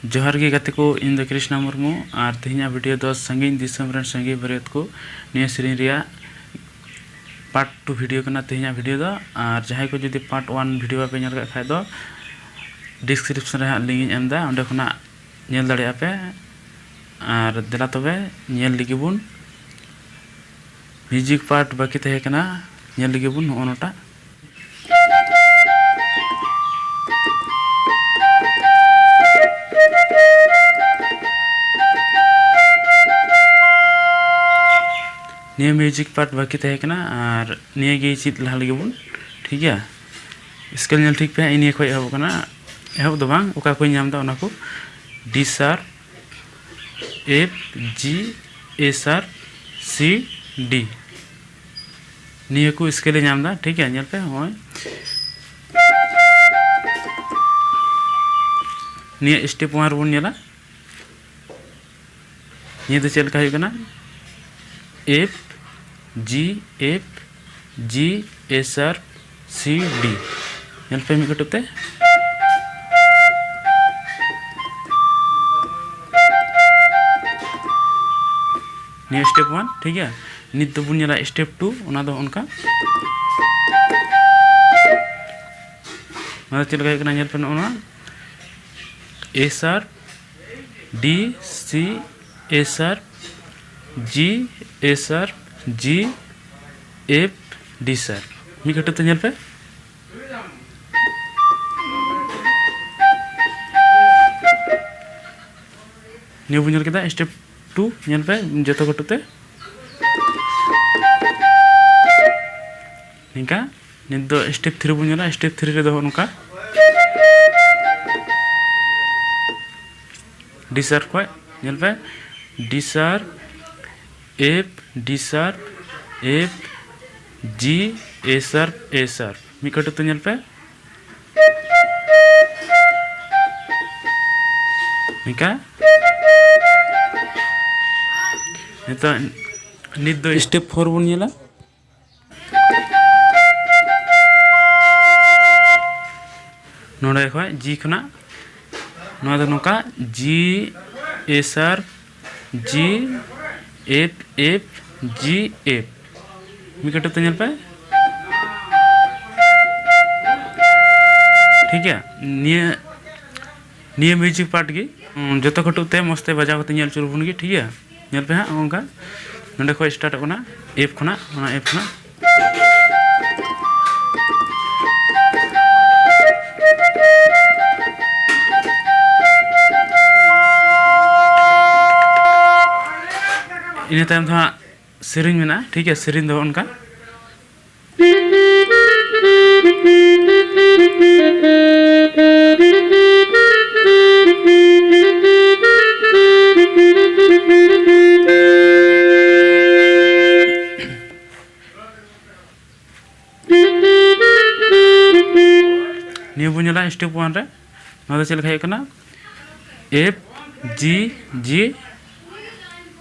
जोहार गे गाते को इन द कृष्णा मुर्मू और तेहना वीडियो दो संगीन दिसम रन संगी बरियत को निया सेरिन रिया पार्ट 2 वीडियो कना तेहना वीडियो दो और जहां को जदि पार्ट 1 वीडियो पे नेल का खाय दो डिस्क्रिप्शन रे लिंक एम दा ओंडे खना नेल दाड़े पे और देला तबे नेल लिगी बुन म्यूजिक पार्ट बाकी तहे कना नेल लिगी बुन ओनोटा निया म्यूजिक पार्ट बाकी तहे कना और निया गे चित लहा लगे बुन ठीक है स्केल नेल ठीक पे इन खय एहब कना एहब दो बांग ओका को नाम दा ओना को D sharp F G A sharp C D निया को स्केल नाम दा ठीक है नेल पे होय निया स्टेप 1 बुन नेला निया दो चल का कना F G A sharp C D nail पे मी कटते निया स्टेप 1 ठीक है नित तो बुन नेला स्टेप 2 ओना दो उनका माने चल गए कना नेल पे ओना A sharp D C A sharp G A sharp G F D sharp मी कटते नेल पे नियो बुन नेल केदा स्टेप 2 नेल पे जतो कटते निका नित दो स्टेप 3 बुन नेला स्टेप 3 रे दो उनका डी शार्प को नेल पे D sharp F D sharp F G A sharp मी कटते नेल पे निका नेता नित दो स्टेप 4 बुन नेला नोडे खय जी खना नोआ दो नोका G A sharp G F G F मी कटते नेल पे ठीक है निया म्यूजिक पार्ट की जतो कटते मस्ते बजाव कते नेल चुर बुन की ठीक है नेल पे हां ओंका नोडे खय स्टार्ट कोना एफ खना ओना एफ खना इन टाइम तो सेरिंग में ना ठीक है सेरिंग दो उनका नियो बुझला स्टेप 1 रे ना चल खाय कना एफ जी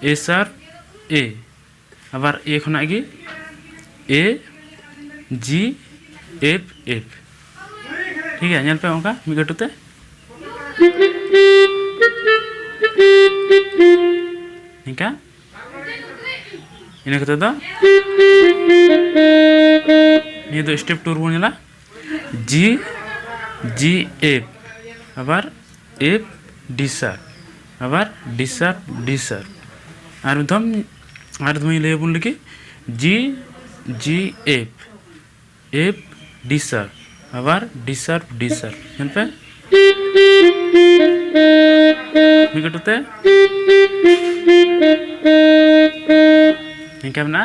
ए शार्प ए आबार ए खना गी ए जी एफ ठीक है नेल पे उनका मी गटुते निका इन कते दो ये दो स्टेप 2 बुनेला जी एफ आबार एफ डी शार्प आबार डी शार्प और दम ले बुन लगे जी एफ डी शार्प आबार डी शार्प नेल पे मी कटते निका ना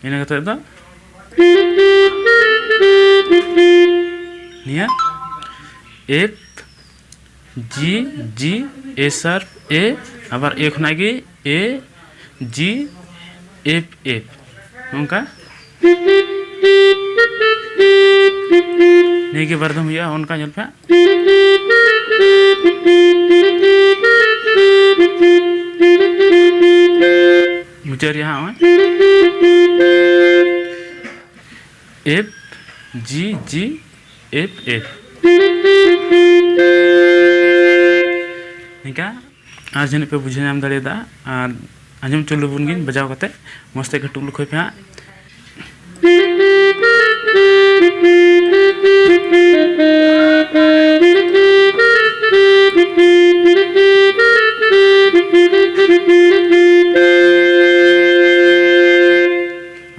इन कते दो निया एफ जी ए शार्प ए आबार ए खना गे ए जी एफ उनका नहीं के बारदम हुआ उनका नेल पे मुचर यहाँ एफ जी एफ आज जन पे बुझे नाम दाड़ेदा और आंजम चलो बुन गिन बजाव कते मस्ते कटुक लुखोय पे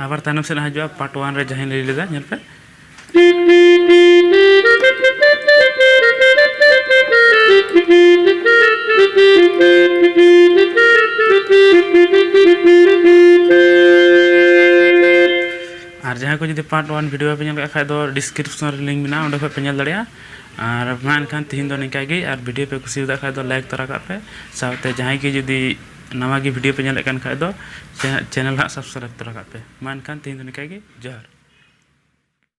आबार तानम से हजुआ पार्ट 1 रे जहां ले लेदा नेल पे और जहाँ को जो पार्ट 1 वीडियो पे नल खाए दो डिस्क्रिप्शन रे लिंक मेना ओंडे पे नल दड़िया और मा एनखान तिहिन दो निका गे और वीडियो पे कुसी दा खाए दो लाइक तरा का पे साथे जहाँ की जदी नवा गी वीडियो पे नल खाए दो चैनल हा सब्सक्राइब तरा का पे मा एनखान तिहिन दो निका गे जोहार।